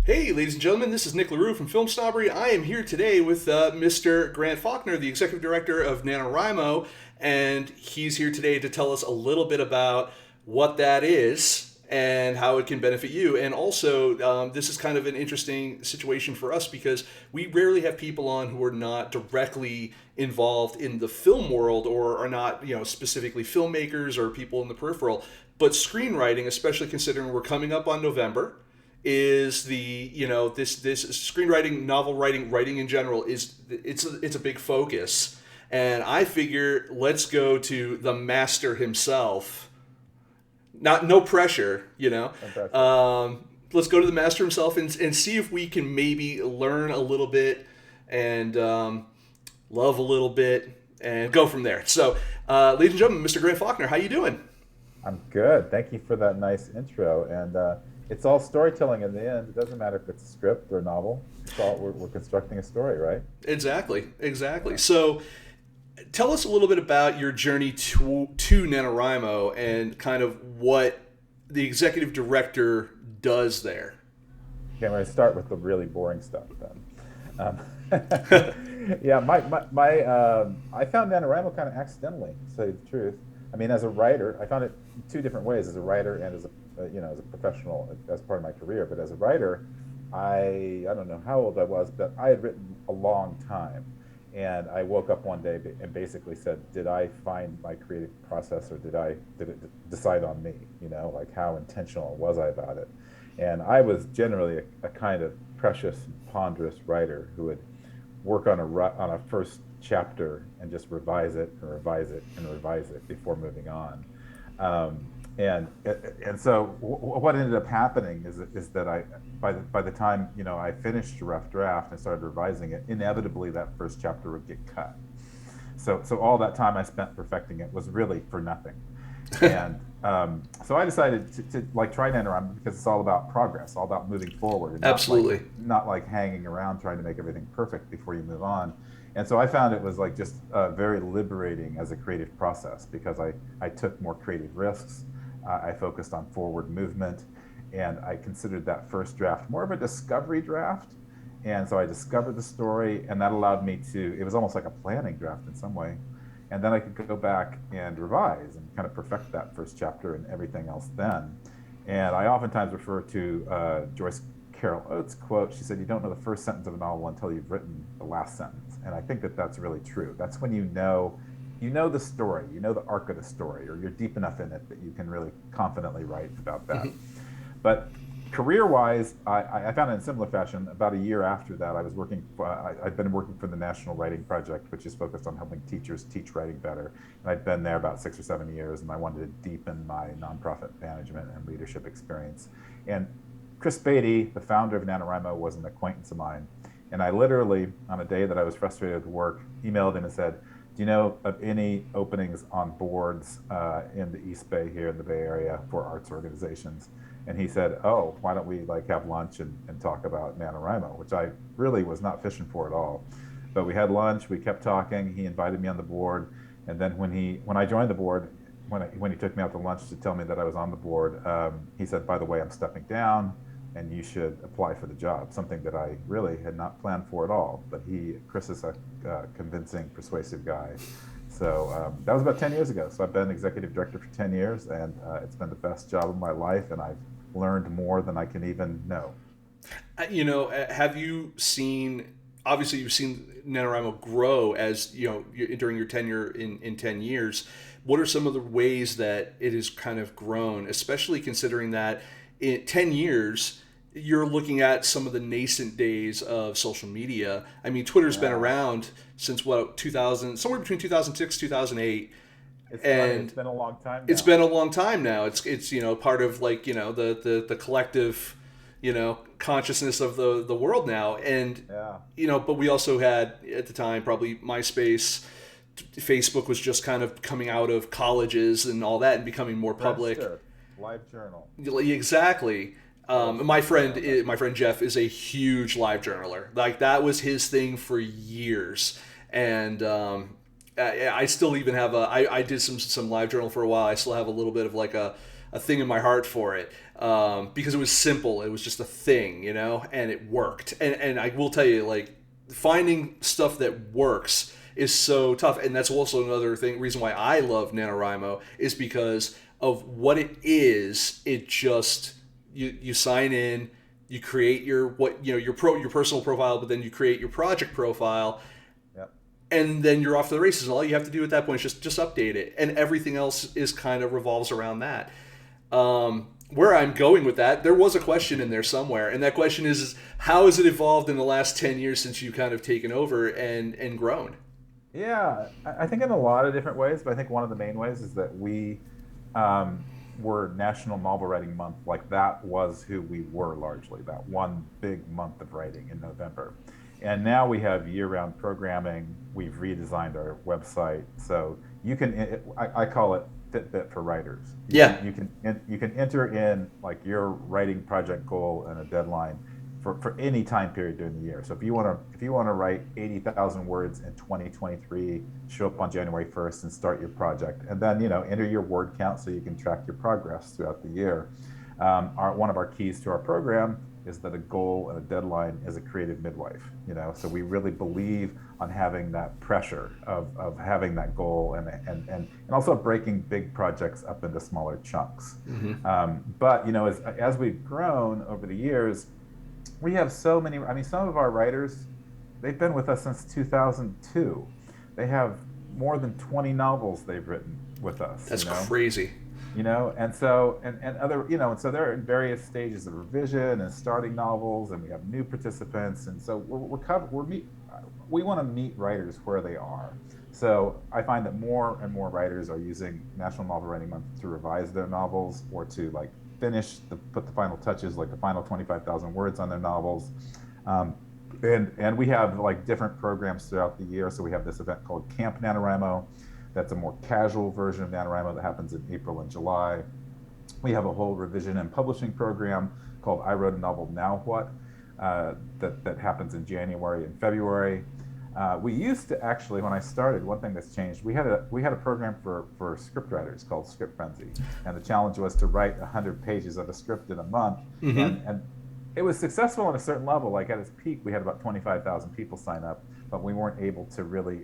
Hey, ladies and gentlemen, this is Nick LaRue from FilmSnobbery. I am here today with Mr. Grant Faulkner, the executive director of NaNoWriMo, and he's here today to tell us a little bit about what that is and how it can benefit you. And also, this is kind of an interesting situation for us because we rarely have people on who are not directly involved in the film world or are not, specifically filmmakers or people in the peripheral. But screenwriting, especially considering we're coming up on November, is the this screenwriting, novel writing in general is it's a big focus, and I figure let's go to the master himself. Not no pressure, Fantastic. let's go to the master himself and see if we can maybe learn a little bit and love a little bit and go from there. So, ladies and gentlemen, Mr. Grant Faulkner, how you doing? I'm good. Thank you for that nice intro. And it's all storytelling in the end. It doesn't matter if it's a script or a novel. It's all we're constructing a story, right? Exactly. Yeah. So tell us a little bit about your journey to NaNoWriMo and kind of what the executive director does there. Okay, I'm going to start with the really boring stuff then. Yeah, I found NaNoWriMo kind of accidentally, to tell you the truth. I mean, as a writer, I found it two different ways: as a writer and as as a professional, as part of my career. But as a writer, I don't know how old I was, but I had written a long time, and I woke up one day and basically said, "Did I find my creative process, or did it decide on me? Like how intentional was I about it?" And I was generally a kind of precious, ponderous writer who would work on a first chapter and just revise it and revise it and revise it before moving on. Um, and so what ended up happening is that by the time I finished a rough draft and started revising it, inevitably that first chapter would get cut. So all that time I spent perfecting it was really for nothing. And so I decided to like try NaNoWriMo because it's all about progress, all about moving forward, and Absolutely. not like hanging around trying to make everything perfect before you move on. And so I found it was like just very liberating as a creative process because I took more creative risks. I focused on forward movement, and I considered that first draft more of a discovery draft. And so I discovered the story, and that allowed me to, it was almost like a planning draft in some way. And then I could go back and revise and kind of perfect that first chapter and everything else then. And I oftentimes refer to Joyce Carol Oates' quote. She said, "You don't know the first sentence of a novel until you've written the last sentence." And I think that that's really true. That's when you know the story, you know the arc of the story, or you're deep enough in it that you can really confidently write about that. But career-wise, I found it in similar fashion. About a year after that, I'd been working for the National Writing Project, which is focused on helping teachers teach writing better. And I'd been there about 6 or 7 years, and I wanted to deepen my nonprofit management and leadership experience. And Chris Beatty, the founder of NaNoWriMo, was an acquaintance of mine. And I literally, on a day that I was frustrated with work, emailed him and said, "Do you know of any openings on boards in the East Bay here in the Bay Area for arts organizations?" And he said, "Oh, why don't we like have lunch and talk about NaNoWriMo," which I really was not fishing for at all. But we had lunch, we kept talking, he invited me on the board. And then when I joined the board, when he took me out to lunch to tell me that I was on the board, he said, "By the way, I'm stepping down and you should apply for the job," something that I really had not planned for at all. But Chris is a convincing, persuasive guy. So that was about 10 years ago. So I've been executive director for 10 years, and it's been the best job of my life, and I've learned more than I can even know. Have you seen? Obviously, you've seen NaNoWriMo grow as during your tenure in 10 years. What are some of the ways that it has kind of grown, especially considering that in 10 years you're looking at some of the nascent days of social media? I mean, Twitter's been Yeah, around since what 2000, somewhere between 2006 2008, it's funny. It's and been a long time it's now. been a long time now. It's part of like the collective consciousness of the world now. And Yeah, but we also had at the time probably MySpace. Facebook was just kind of coming out of colleges and all that and becoming more public. Friendster, Live Journal. Exactly. What else was going on back My then? friend Jeff is a huge live journaler. Like that was his thing for years, and I still even have I did some live journal for a while. I still have a little bit of like a thing in my heart for it, because it was simple. It was just a thing, and it worked. And I will tell you, like, finding stuff that works is so tough. And that's also another reason why I love NaNoWriMo, is because of what it is. It just, you sign in, you create your your personal profile, but then you create your project profile, and then you're off to the races. All you have to do at that point is just update it, and everything else is kind of revolves around that. Where I'm going with that, there was a question in there somewhere, and that question is how has it evolved in the last 10 years since you kind of taken over and grown? Yeah, I think in a lot of different ways, but I think one of the main ways is that we were National Novel Writing Month. Like, that was who we were largely, that one big month of writing in November. And now we have year-round programming. We've redesigned our website, so you can. I call it Fitbit for writers. You can enter in like your writing project goal and a deadline for any time period during the year. So if you want to write 80,000 words in 2023, show up on January 1st and start your project, and then enter your word count so you can track your progress throughout the year. One of our keys to our program is that a goal and a deadline is a creative midwife. So we really believe on having that pressure of having that goal and also breaking big projects up into smaller chunks. But as we've grown over the years, we have so many. I mean, some of our writers, they've been with us since 2002. They have more than 20 novels they've written with us. That's crazy. And so other, and so they're in various stages of revision and starting novels, and we have new participants, and so we want to meet writers where they are. So I find that more and more writers are using National Novel Writing Month to revise their novels, or to like put the final touches, like the final 25,000 words on their novels. And we have like different programs throughout the year. So we have this event called Camp NaNoWriMo. That's a more casual version of NaNoWriMo that happens in April and July. We have a whole revision and publishing program called I Wrote a Novel, Now What? That happens in January and February. We used to actually, when I started, one thing that's changed, we had a program for scriptwriters called Script Frenzy, and the challenge was to write 100 pages of a script in a month, and it was successful on a certain level. Like at its peak, we had about 25,000 people sign up, but we weren't able to really,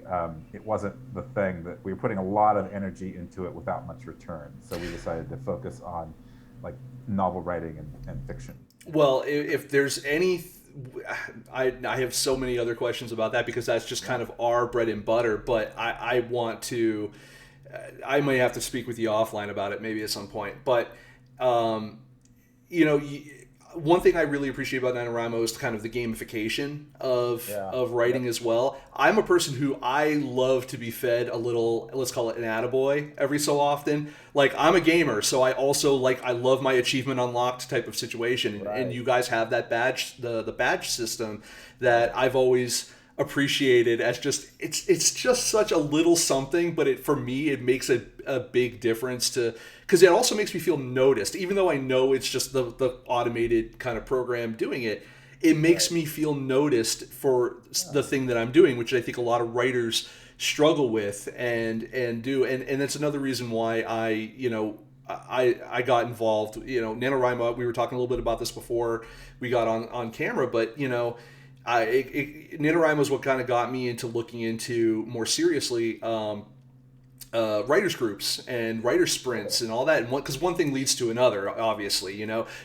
it wasn't the thing that we were putting a lot of energy into it without much return. So we decided to focus on like novel writing and fiction. Well, if there's any, I have so many other questions about that, because that's just kind of our bread and butter, but I want to, I may have to speak with you offline about it maybe at some point, but one thing I really appreciate about NaNoWriMo is kind of the gamification of writing as well. I'm a person who I love to be fed a little, let's call it an attaboy every so often. Like, I'm a gamer, so I also I love my achievement unlocked type of situation. Right. And you guys have that badge, the badge system that I've always appreciated as just, it's just such a little something, but for me it makes a big difference because it also makes me feel noticed. Even though I know it's just the automated kind of program doing it, it makes me feel noticed for the thing that I'm doing, which I think a lot of writers struggle with and do. And that's another reason why I got involved. NaNoWriMo, we were talking a little bit about this before we got on camera, but NaNoWriMo is what kind of got me into looking into more seriously writers groups and writer sprints and all that. And because one thing leads to another, obviously,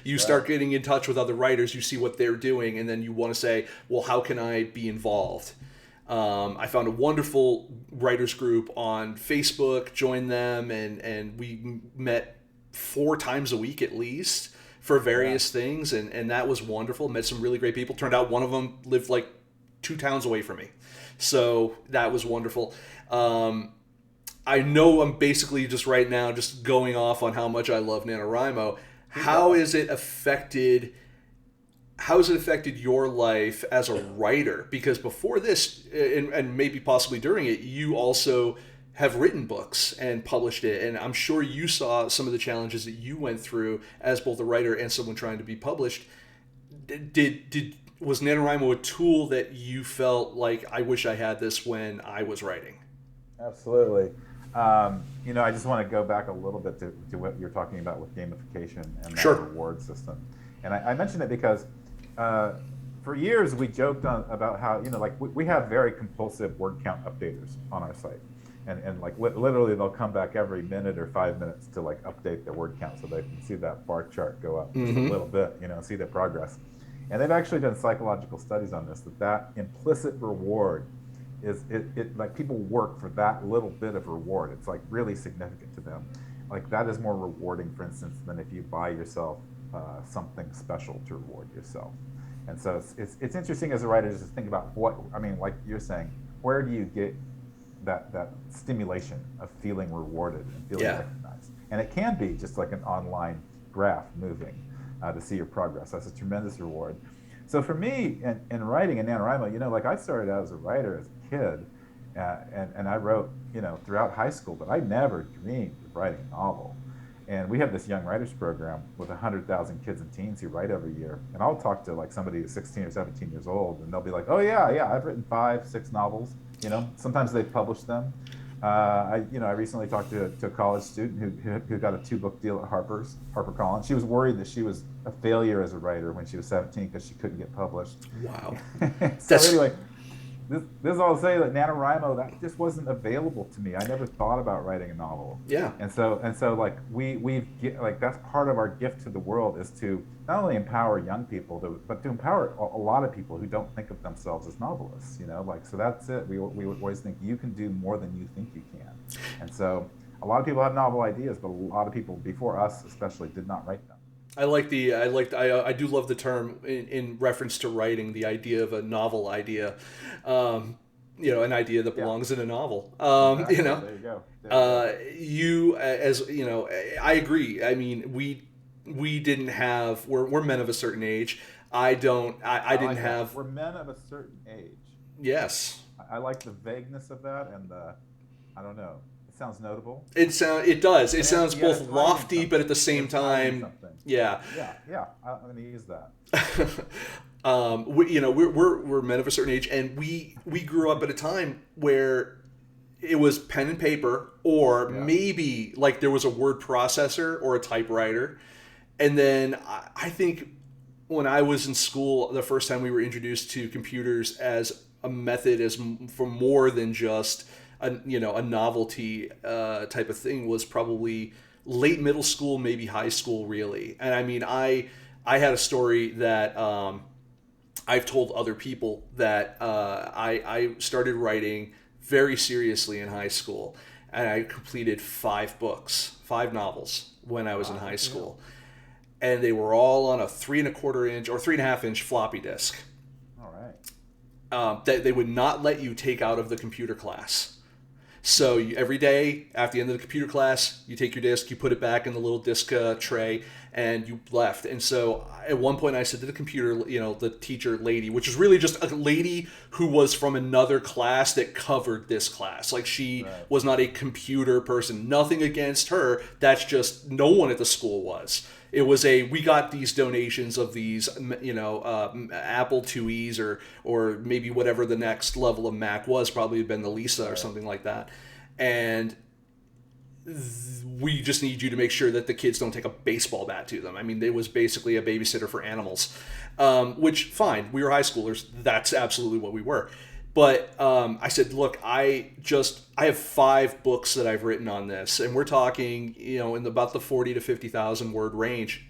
you start getting in touch with other writers, you see what they're doing, and then you want to say, well, how can I be involved? I found a wonderful writers group on Facebook, joined them, and we met 4 times a week at least for various things, and that was wonderful. Met some really great people. Turned out one of them lived like 2 towns away from me, so that was wonderful. I know I'm basically just right now just going off on how much I love NaNoWriMo. How has it affected your life as a writer? Because before this, and maybe possibly during it, you also have written books and published it, and I'm sure you saw some of the challenges that you went through as both a writer and someone trying to be published. Was NaNoWriMo a tool that you felt like, I wish I had this when I was writing? Absolutely. I just want to go back a little bit to what you're talking about with gamification and that Sure. reward system. And I mentioned it because for years we joked about how, like we have very compulsive word count updaters on our site. And like literally they'll come back every minute or 5 minutes to like update their word count so they can see that bar chart go up just a little bit, see the progress. And they've actually done psychological studies on this, that implicit reward is it like people work for that little bit of reward. It's like really significant to them. Like that is more rewarding, for instance, than if you buy yourself something special to reward yourself. And so it's interesting as a writer just to think about like you're saying, where do you get that stimulation of feeling rewarded and feeling recognized? And it can be just like an online graph moving to see your progress. That's a tremendous reward. So for me, in writing in NaNoWriMo, like I started out as a writer as a kid, and I wrote, throughout high school, but I never dreamed of writing a novel. And we have this young writers program with 100,000 kids and teens who write every year. And I'll talk to like somebody who's 16 or 17 years old, and they'll be like, "Oh yeah, I've written 5, 6 novels." Sometimes they've published them. I recently talked to a college student who got a 2-book deal at HarperCollins. She was worried that she was a failure as a writer when she was 17 because she couldn't get published. Wow. Anyway, this is all to say that NaNoWriMo, that just wasn't available to me. I never thought about writing a novel. Yeah. And so like that's part of our gift to the world, is to not only empower young people, but to empower a lot of people who don't think of themselves as novelists. So that's it. We always think you can do more than you think you can. And so a lot of people have novel ideas, but a lot of people before us especially did not write them. I do love the term in reference to writing, the idea of a novel idea, an idea that belongs in a novel. Exactly. There you go. I agree. I mean, we didn't have, we're men of a certain age. I didn't have. We're men of a certain age. Yes. I like the vagueness of that, and I don't know. It sounds notable. It does. It sounds both lofty, but at the same time, yeah. Yeah. I'm going to use that. We're men of a certain age, and we grew up at a time where it was pen and paper, or maybe like there was a word processor or a typewriter, and then I think when I was in school, the first time we were introduced to computers as a method, as for more than just a novelty type of thing, was probably late middle school, maybe high school, really. And I mean, I had a story that I've told other people, that I started writing very seriously in high school, and I completed 5 novels when I was in high school, and they were all on a 3¼ inch or 3½ inch floppy disk. All right. That they would not let you take out of the computer class. So every day after the end of the computer class, you take your disk, you put it back in the little disk tray, and you left. And so at one point I said to the computer, the teacher lady, which is really just a lady who was from another class that covered this class. Like she was not a computer person. Nothing against her. That's just, no one at the school was. It was we got these donations of these, Apple IIes or maybe whatever the next level of Mac was, probably had been the Lisa or something like that. And we just need you to make sure that the kids don't take a baseball bat to them. I mean, it was basically a babysitter for animals, which, fine, we were high schoolers. That's absolutely what we were. But I said, look, I have 5 books that I've written on this, and we're talking, in about the 40 to 50,000 word range.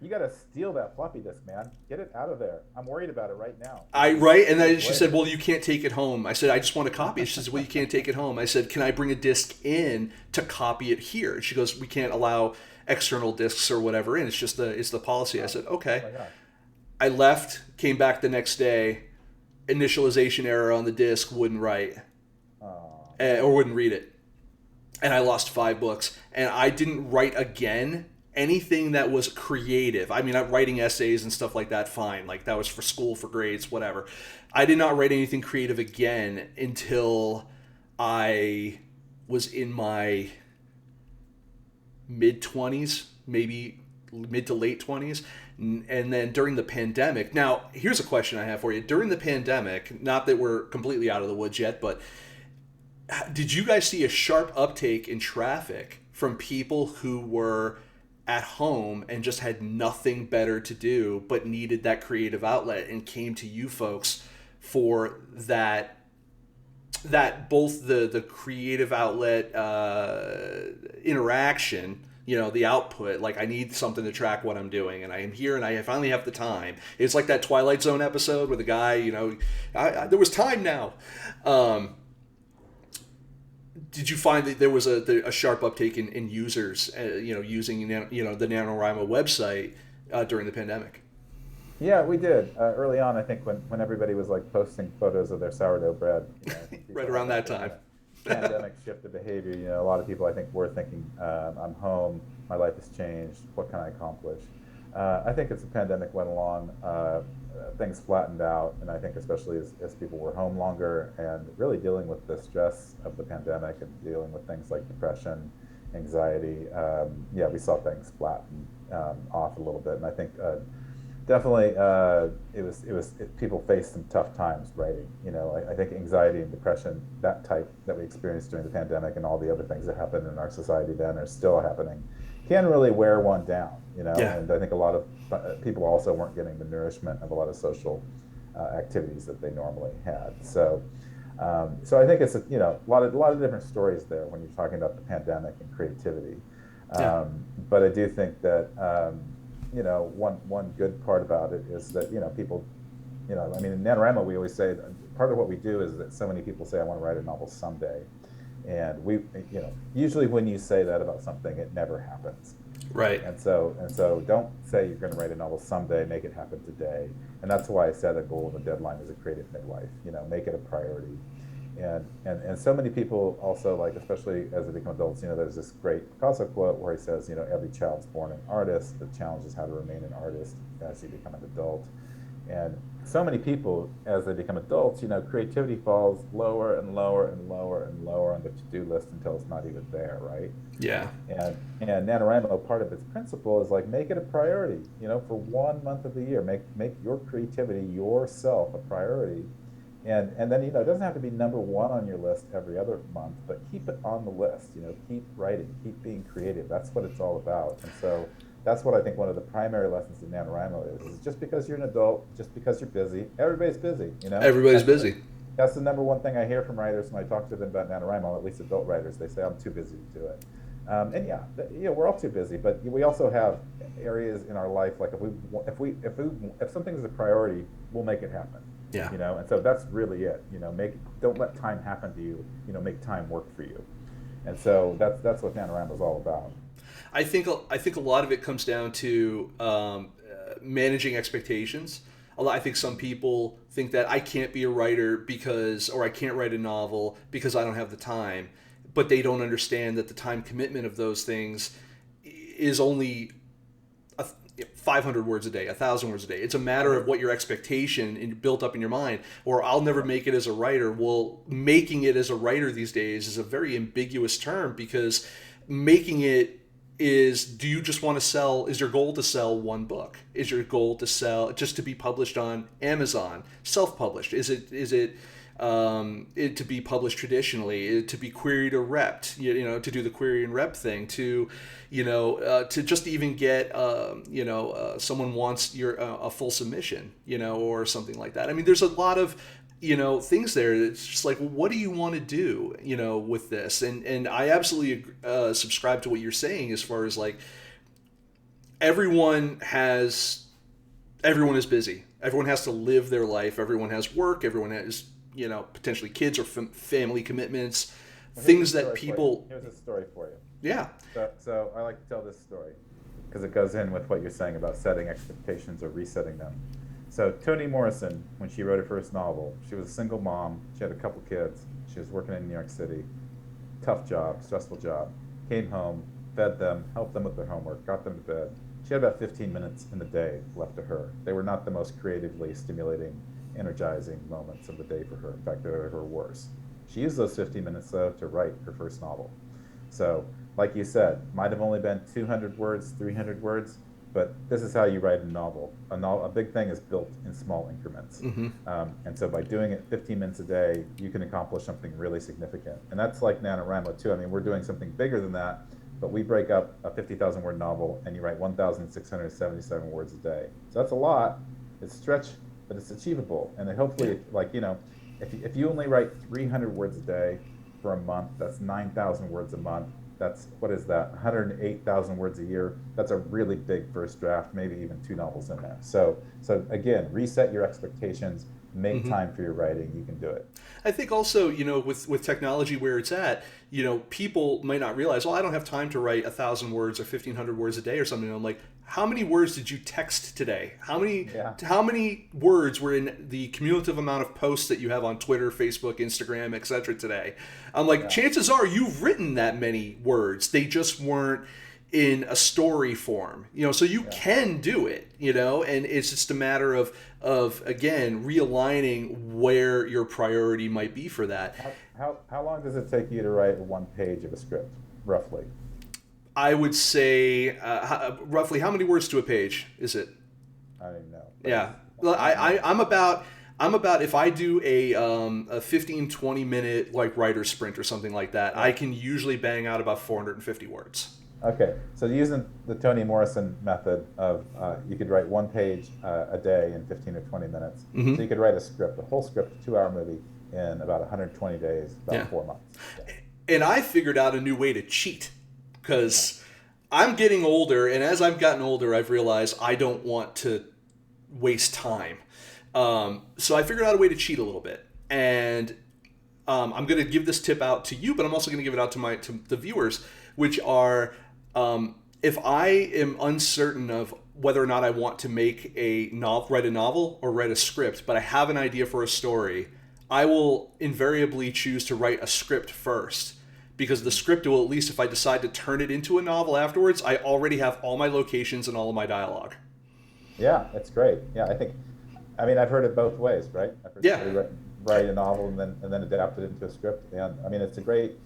You got to steal that floppy disk, man. Get it out of there. I'm worried about it right now. And then she said, well, you can't take it home. I said, I just want to copy it. She said, well, you can't take it home. I said, can I bring a disk in to copy it here? And she goes, we can't allow external disks or whatever in. It's just it's the policy. I said, okay. Oh my God. I left, came back the next day. Initialization error on the disk, wouldn't write, or wouldn't read it, and I lost 5 books. And I didn't write again anything that was creative. I mean, I'm writing essays and stuff like that, fine, like that was for school, for grades, whatever. I did not write anything creative again until I was in my mid-20s, maybe mid to late 20s. And then during the pandemic, now here's a question I have for you. During the pandemic, not that we're completely out of the woods yet, but Did you guys see a sharp uptake in traffic from people who were at home and just had nothing better to do but needed that creative outlet and came to you folks for that both the creative outlet interaction, the output, like I need something to track what I'm doing, and I am here and I finally have the time. It's like that Twilight Zone episode where the guy, there was time now. um, did you find that there was a sharp uptake in users, using the NaNoWriMo website during the pandemic? Yeah, we did. Early on, I think when everybody was like posting photos of their sourdough bread, I think Right people around had that that kind time. of pandemic shift of behavior. A lot of people I think were thinking, I'm home, my life has changed, what can I accomplish? I think as the pandemic went along, things flattened out, and I think especially as people were home longer and really dealing with the stress of the pandemic and dealing with things like depression, anxiety, yeah, we saw things flatten off a little bit, and I think definitely people faced some tough times writing. I think anxiety and depression, that type that we experienced during the pandemic and all the other things that happened in our society then are still happening, can really wear one down. Yeah. And I think a lot of people also weren't getting the nourishment of a lot of social activities that they normally had. So I think it's a lot of different stories there when you're talking about the pandemic and creativity. Yeah. But I do think that one good part about it is that people, I mean, in NaNoWriMo we always say that part of what we do is that so many people say I want to write a novel someday, and we usually when you say that about something, it never happens. Right. And so don't say you're going to write a novel someday, make it happen today. And that's why I set a goal and a deadline as a creative midlife. Make it a priority. And so many people also, like, especially as they become adults, there's this great Picasso quote where he says, every child's born an artist. The challenge is how to remain an artist as you become an adult. And so many people, as they become adults, creativity falls lower and lower and lower and lower on the to-do list until it's not even there, right? Yeah. And NaNoWriMo, part of its principle is like make it a priority. For 1 month of the year, make your creativity, yourself, a priority. And then it doesn't have to be number one on your list every other month, but keep it on the list. Keep writing, keep being creative. That's what it's all about. And so that's what I think one of the primary lessons in NaNoWriMo is just because you're an adult, just because you're busy, everybody's busy. Everybody's busy. That's the number one thing I hear from writers when I talk to them about NaNoWriMo, at least adult writers. They say, I'm too busy to do it. And yeah, we're all too busy, but we also have areas in our life, like if something is a priority, we'll make it happen. Yeah. And so that's really it. Don't let time happen to you. Make time work for you. And so that's what NaNoWriMo is all about. I think a lot of it comes down to managing expectations. I think some people think that I can't be a writer or I can't write a novel because I don't have the time, but they don't understand that the time commitment of those things is only 500 words a day, 1,000 words a day. It's a matter of what your expectation built up in your mind. Or I'll never make it as a writer. Well, making it as a writer these days is a very ambiguous term, because making it do you just want to sell? Is your goal to sell one book? Is your goal to sell just to be published on Amazon, self-published? Is it to be published traditionally, to be queried or repped, to do the query and rep thing, to just even get someone wants a full submission, or something like that. I mean, there's a lot of things there. It's just like, well, what do you want to do, with this? And I absolutely subscribe to what you're saying as far as like everyone is busy. Everyone has to live their life. Everyone has work. Everyone has potentially kids or family commitments, things that people. Here's a story for you. Yeah. So I like to tell this story because it goes in with what you're saying about setting expectations or resetting them. So Toni Morrison, when she wrote her first novel, she was a single mom. She had a couple kids. She was working in New York City. Tough job, stressful job. Came home, fed them, helped them with their homework, got them to bed. She had about 15 minutes in the day left to her. They were not the most creatively stimulating, energizing moments of the day for her. In fact, they were her worst. She used those 15 minutes, though, to write her first novel. So, like you said, might have only been 200 words, 300 words, but this is how you write a novel. A big thing is built in small increments. And so by doing it 15 minutes a day, you can accomplish something really significant. And that's like NaNoWriMo too. I mean, we're doing something bigger than that, but we break up a 50,000 word novel and you write 1,677 words a day. So that's a lot. It's stretch, but it's achievable. And then hopefully, like, you know, if you only write 300 words a day for a month, that's 9,000 words a month. That's, what is that, 108,000 words a year. That's a really big first draft, maybe even 2 novels in there. So again, reset your expectations, make time for your writing, you can do it. I think also, you know, with technology where it's at, you know, people might not realize, well, I don't have time to write 1,000 words or 1,500 words a day or something. And I'm like, how many words did you text today? How many words were in the cumulative amount of posts that you have on Twitter, Facebook, Instagram, etc. today? I'm like, chances are you've written that many words. They just weren't in a story form, you know, so you can do it, you know, and it's just a matter of again, realigning where your priority might be for that. How long does it take you to write 1 page of a script, roughly? I would say roughly how many words to a page is it? I don't know. Yeah. I'm about if I do a 15-20 minute like writer's sprint or something like that, I can usually bang out about 450 words. Okay, so using the Toni Morrison method of you could write 1 page a day in 15 or 20 minutes. So you could write a whole script, a 2-hour movie in about 120 days, about 4 months. And I figured out a new way to cheat because I'm getting older, and as I've gotten older, I've realized I don't want to waste time. So I figured out a way to cheat a little bit, and I'm going to give this tip out to you, but I'm also going to give it out to the viewers, which are if I am uncertain of whether or not I want to write a novel or write a script, but I have an idea for a story, I will invariably choose to write a script first. Because the script will, at least if I decide to turn it into a novel afterwards, I already have all my locations and all of my dialogue. Yeah, that's great. Yeah, I mean, I've heard it both ways, right? I've heard somebody write a novel and then adapt it into a script. And I mean, it's a great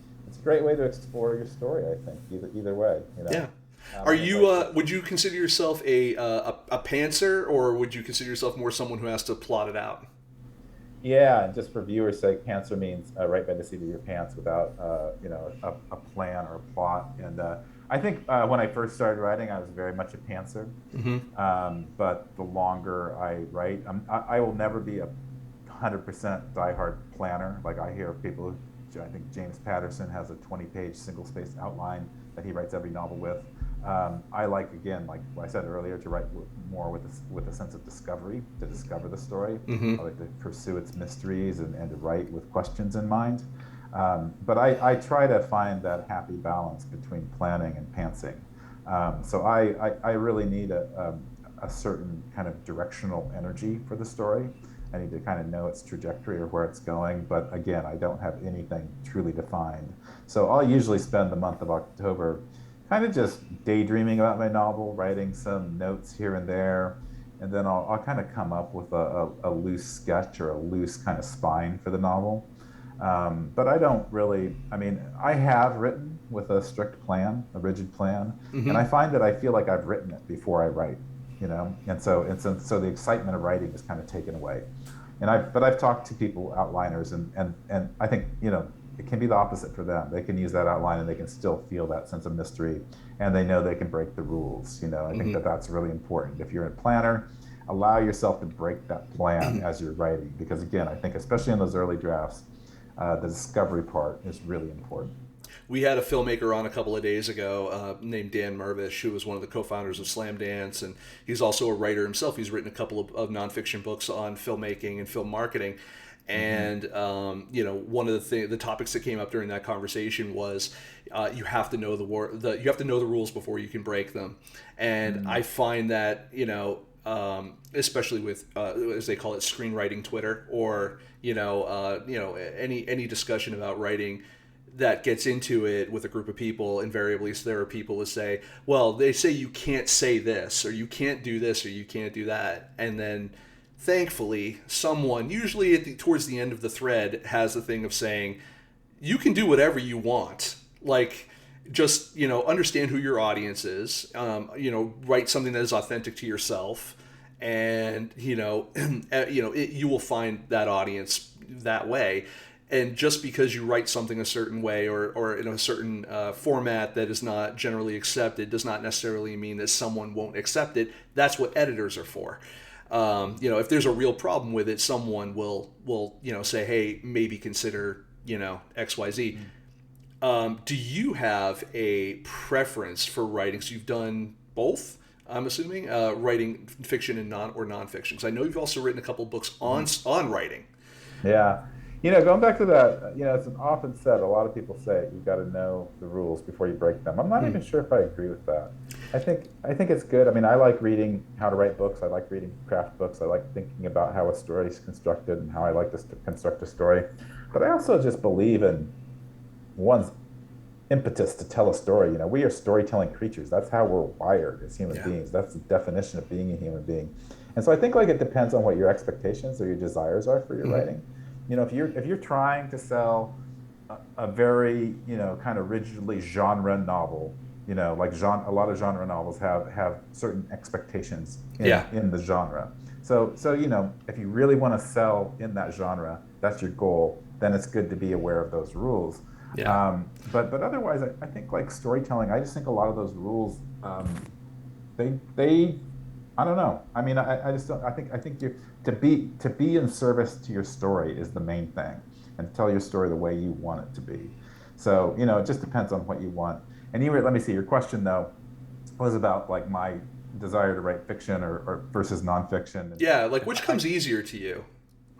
way to explore your story, I think, either way. You know? Yeah. Are you? Would you consider yourself a pantser, or would you consider yourself more someone who has to plot it out? Yeah, and just for viewers' sake, pantser means write by the seat of your pants without a plan or a plot. And I think when I first started writing, I was very much a pantser. But the longer I write, I will never be a 100% diehard planner. Like I hear people. I think James Patterson has a 20-page single-spaced outline that he writes every novel with. I like, again, like I said earlier, to write more with a sense of discovery, to discover the story. I like to pursue its mysteries and to write with questions in mind. But I try to find that happy balance between planning and pantsing. So I really need a certain kind of directional energy for the story. I need to kind of know its trajectory or where it's going, but again, I don't have anything truly defined. So I'll usually spend the month of October kind of just daydreaming about my novel, writing some notes here and there, and then I'll kind of come up with a loose sketch or a loose kind of spine for the novel. But I don't really, I mean, I have written with a strict plan, a rigid plan, and I find that I feel like I've written it before I write. You know, and so the excitement of writing is kind of taken away. But I've talked to people, outliners, and I think, you know, it can be the opposite for them. They can use that outline and they can still feel that sense of mystery, and they know they can break the rules. You know, I think that's really important. If you're a planner, allow yourself to break that plan as you're writing, because again, I think especially in those early drafts, the discovery part is really important. We had a filmmaker on a couple of days ago named Dan Mervish, who was one of the co-founders of Slam Dance, and he's also a writer himself. He's written a couple of nonfiction books on filmmaking and film marketing. And you know, one of the topics that came up during that conversation was you have to know you have to know the rules before you can break them. And I find that, you know, especially with as they call it, screenwriting Twitter, or you know, any discussion about writing that gets into it with a group of people, invariably there are people who say, well, they say you can't say this, or you can't do this, or you can't do that. And then thankfully someone, usually towards the end of the thread, has the thing of saying, you can do whatever you want. Like, just, understand who your audience is, write something that is authentic to yourself, and, you will find that audience that way. And just because you write something a certain way, or in a certain format that is not generally accepted, does not necessarily mean that someone won't accept it. That's what editors are for. If there's a real problem with it, someone will say, hey, maybe consider, XYZ. Do you have a preference for writing? So you've done both, I'm assuming, writing fiction and nonfiction. Because I know you've also written a couple books on writing. Yeah. Going back to that, it's often said, a lot of people say you've got to know the rules before you break them. I'm not even sure if I agree with that. I think it's good. I mean, I like reading how to write books. I like reading craft books. I like thinking about how a story is constructed and how I like to construct a story. But I also just believe in one's impetus to tell a story. We are storytelling creatures. That's how we're wired as human beings. That's the definition of being a human being. And so I think it depends on what your expectations or your desires are for your writing. If you're trying to sell a very, kind of rigidly genre novel, a lot of genre novels have certain expectations in the genre. So if you really want to sell in that genre, that's your goal, then it's good to be aware of those rules. Yeah. But otherwise, I think storytelling, I just think a lot of those rules, they I don't know. I mean, I just don't. I think you to be in service to your story is the main thing, and to tell your story the way you want it to be. So it just depends on what you want. And let me see. Your question though was about my desire to write fiction or versus nonfiction. Yeah, which comes easier to you?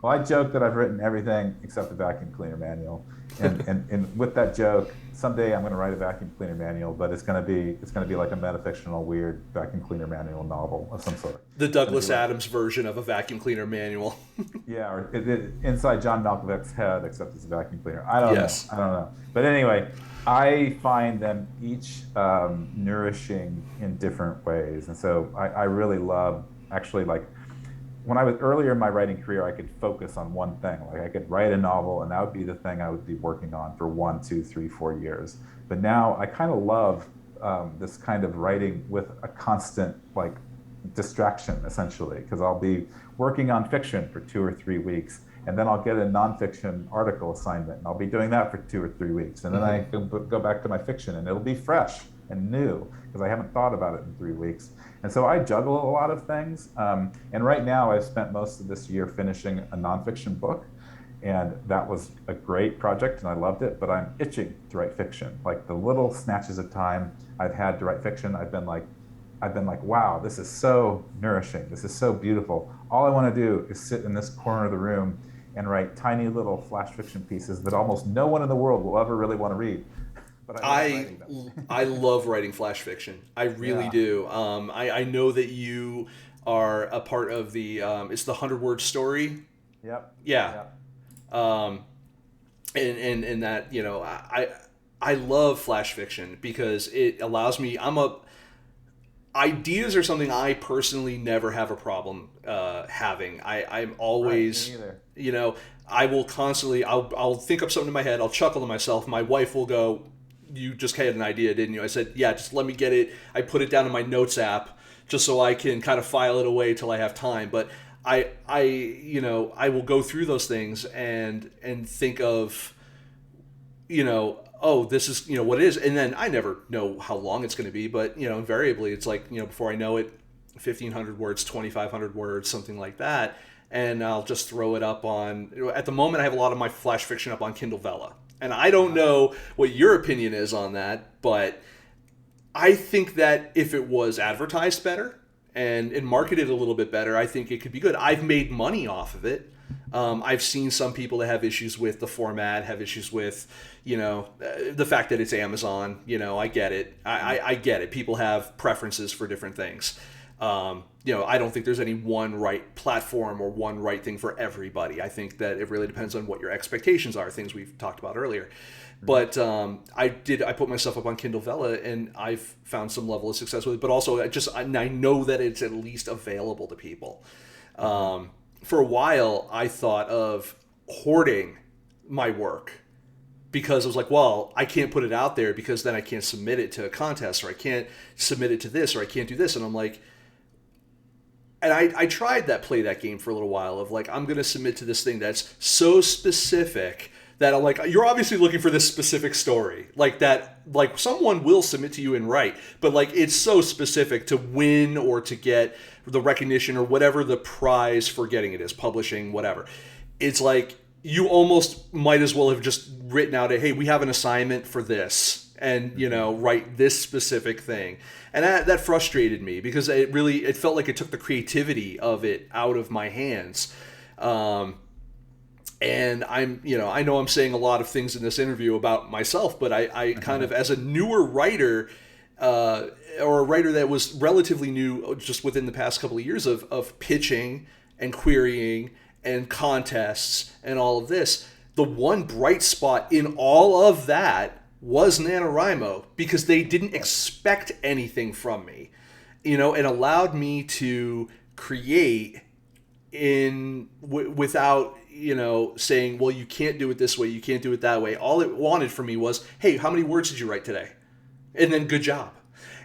Well, I joke that I've written everything except the vacuum cleaner manual, and with that joke, someday I'm going to write a vacuum cleaner manual, but it's going to be like a metafictional, weird vacuum cleaner manual novel of some sort. The Douglas Adams version of a vacuum cleaner manual. Yeah, or inside John Malkovich's head, except it's a vacuum cleaner. I don't know. But anyway, I find them each nourishing in different ways, and so I really love actually when I was earlier in my writing career, I could focus on one thing. I could write a novel, and that would be the thing I would be working on for 1, 2, 3, 4 years. But now I kind of love this kind of writing with a constant distraction, essentially, because I'll be working on fiction for 2 or 3 weeks, and then I'll get a nonfiction article assignment, and I'll be doing that for 2 or 3 weeks, and then I go back to my fiction, and it'll be fresh and new because I haven't thought about it in 3 weeks. And so I juggle a lot of things. And right now I've spent most of this year finishing a nonfiction book. And that was a great project and I loved it, but I'm itching to write fiction. The little snatches of time I've had to write fiction, I've been like, wow, this is so nourishing. This is so beautiful. All I want to do is sit in this corner of the room and write tiny little flash fiction pieces that almost no one in the world will ever really want to read. But I love writing flash fiction. I really do. I know that you are a part of the it's the 100-word story. Yep. Yeah. Yep. And that I love flash fiction because it allows me. Ideas are something I personally never have a problem having. I'm always I will constantly I'll think up something in my head. I'll chuckle to myself. My wife will go, "You just had an idea, didn't you?" I said, "Yeah, just let me get it." I put it down in my notes app just so I can kind of file it away till I have time. But I will go through those things and think of, oh, this is, what it is. And then I never know how long it's going to be, but, invariably it's before I know it, 1,500 words, 2,500 words, something like that. And I'll just throw it up at the moment I have a lot of my flash fiction up on Kindle Vella. And I don't know what your opinion is on that, but I think that if it was advertised better and marketed a little bit better, I think it could be good. I've made money off of it. I've seen some people that have issues with the format, have issues with, the fact that it's Amazon. I get it. I get it. People have preferences for different things. I don't think there's any one right platform or one right thing for everybody. I think that it really depends on what your expectations are, things we've talked about earlier. But I put myself up on Kindle Vella and I've found some level of success with it. But also I know that it's at least available to people. For a while, I thought of hoarding my work because I was like, well, I can't put it out there because then I can't submit it to a contest, or I can't submit it to this, or I can't do this. And I'm like, and I tried play that game for a little while of like, I'm going to submit to this thing that's so specific that I'm like, you're obviously looking for this specific story, like that, like someone will submit to you and write, but like it's so specific to win or to get the recognition or whatever the prize for getting it is, publishing, whatever. It's like you almost might as well have just written out hey, we have an assignment for this, and write this specific thing. And that frustrated me because it felt like it took the creativity of it out of my hands. And I know I'm saying a lot of things in this interview about myself, but I kind of, as a newer writer, or a writer that was relatively new just within the past couple of years of pitching and querying and contests and all of this, the one bright spot in all of that was NaNoWriMo, because they didn't expect anything from me, and allowed me to create without saying, well, you can't do it this way, you can't do it that way. All it wanted from me was, hey, how many words did you write today? And then good job.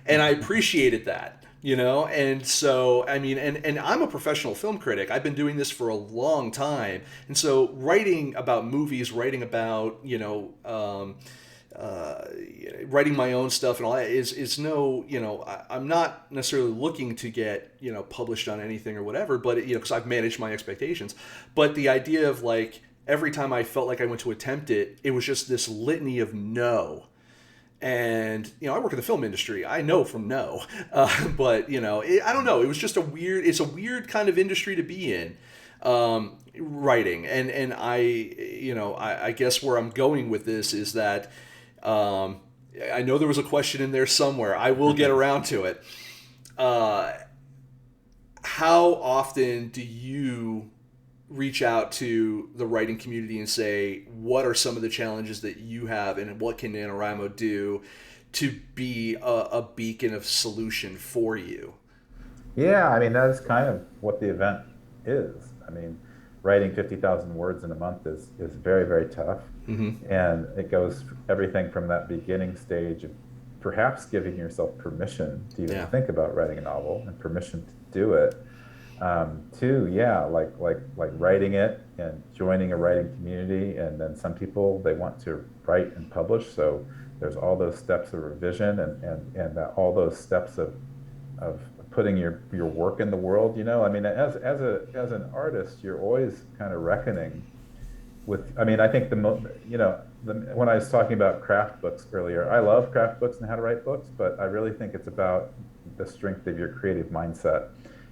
And I appreciated that, and so, I mean, and I'm a professional film critic. I've been doing this for a long time. And so writing about movies, writing about, writing my own stuff and all that is no, I'm not necessarily looking to get, published on anything or whatever, but because I've managed my expectations. But the idea of like, every time I felt like I went to attempt it, it was just this litany of no. And, I work in the film industry. I know from no. But, I don't know. It was just it's a weird kind of industry to be in, writing. And I guess where I'm going with this is that, I know there was a question in there somewhere. I will get around to it. How often do you reach out to the writing community and say, what are some of the challenges that you have, and what can NaNoWriMo do to be a beacon of solution for you? Yeah, I mean, that's kind of what the event is. I mean, writing 50,000 words in a month is very, very tough. Mm-hmm. And it goes everything from that beginning stage of perhaps giving yourself permission to even think about writing a novel and permission to do it, to like writing it and joining a writing community. And then some people, they want to write and publish, so there's all those steps of revision and all those steps of putting your work in the world. I mean, as an artist, you're always kind of reckoning with, I mean, I think when I was talking about craft books earlier, I love craft books and how to write books, but I really think it's about the strength of your creative mindset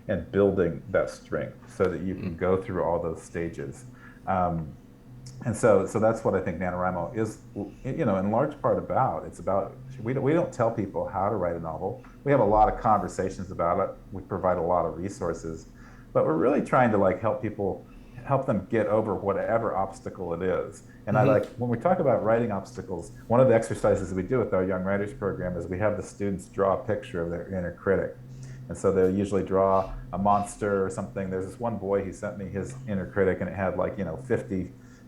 and building that strength so that you can go through all those stages. And so that's what I think NaNoWriMo is, in large part about. It's about, we don't tell people how to write a novel. We have a lot of conversations about it. We provide a lot of resources, but we're really trying to help them get over whatever obstacle it is. And when we talk about writing obstacles, one of the exercises we do with our Young Writers program is we have the students draw a picture of their inner critic. And so they'll usually draw a monster or something. There's this one boy, he sent me his inner critic, and it had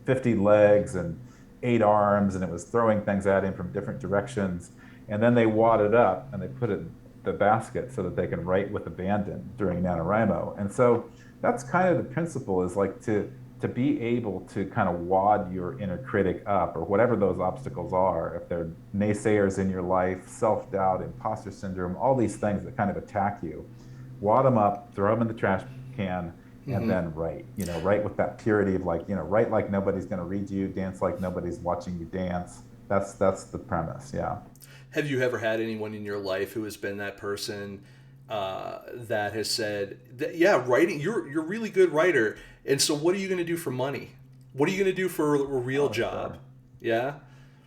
50 legs and 8 arms, and it was throwing things at him from different directions. And then they wad it up and they put it in the basket so that they can write with abandon during NaNoWriMo. And so that's kind of the principle, is like to be able to kind of wad your inner critic up, or whatever those obstacles are, if they're naysayers in your life, self-doubt, imposter syndrome, all these things that kind of attack you, wad them up, throw them in the trash can, and then write. Write with that purity of write like nobody's going to read you, dance like nobody's watching you dance. That's the premise, yeah. Have you ever had anyone in your life who has been that person that has said, writing, you're a really good writer, and so what are you going to do for money? What are you going to do for a real job? Sure. Yeah?